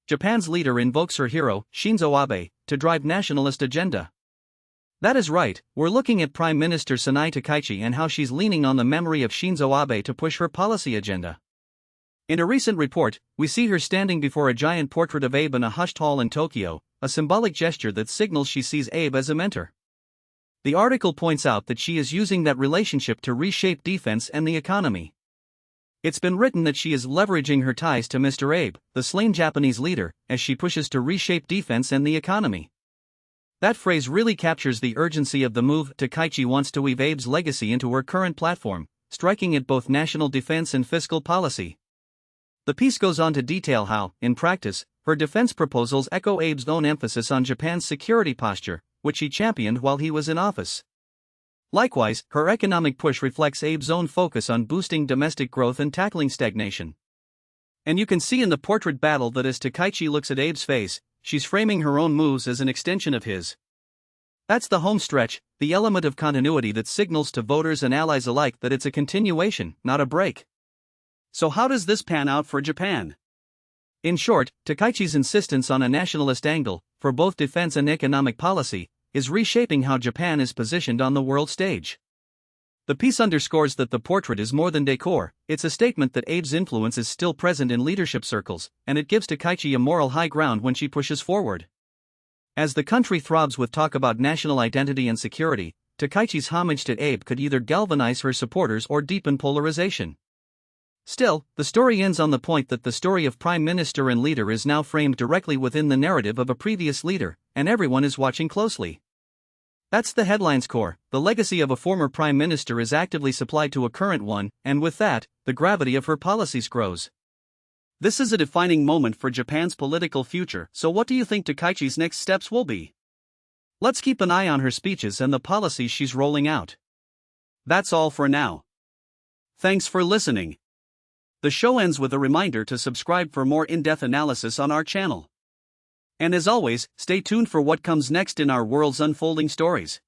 Japan's leader invokes her hero, Shinzo Abe, to drive nationalist agenda. That is right, we're looking at Prime Minister Sanae Takaichi and how she's leaning on the memory of Shinzo Abe to push her policy agenda. In a recent report, we see her standing before a giant portrait of Abe in a hushed hall in Tokyo, a symbolic gesture that signals she sees Abe as a mentor. The article points out that she is using that relationship to reshape defense and the economy. It's been written that she is leveraging her ties to Mr. Abe, the slain Japanese leader, as she pushes to reshape defense and the economy. That phrase really captures the urgency of the move. Takaichi wants to weave Abe's legacy into her current platform, striking at both national defense and fiscal policy. The piece goes on to detail how, in practice, her defense proposals echo Abe's own emphasis on Japan's security posture, which he championed while he was in office. Likewise, her economic push reflects Abe's own focus on boosting domestic growth and tackling stagnation. And you can see in the portrait battle that as Takaichi looks at Abe's face, she's framing her own moves as an extension of his. That's the home stretch, the element of continuity that signals to voters and allies alike that it's a continuation, not a break. So how does this pan out for Japan? In short, Takaichi's insistence on a nationalist angle, for both defense and economic policy, is reshaping how Japan is positioned on the world stage. The piece underscores that the portrait is more than decor, it's a statement that Abe's influence is still present in leadership circles, and it gives Takaichi a moral high ground when she pushes forward. As the country throbs with talk about national identity and security, Takaichi's homage to Abe could either galvanize her supporters or deepen polarization. Still, the story ends on the point that the story of prime minister and leader is now framed directly within the narrative of a previous leader, and everyone is watching closely. That's the headline's core. The legacy of a former prime minister is actively supplied to a current one, and with that, the gravity of her policies grows. This is a defining moment for Japan's political future, so what do you think Takaichi's next steps will be? Let's keep an eye on her speeches and the policies she's rolling out. That's all for now. Thanks for listening. The show ends with a reminder to subscribe for more in-depth analysis on our channel. And as always, stay tuned for what comes next in our world's unfolding stories.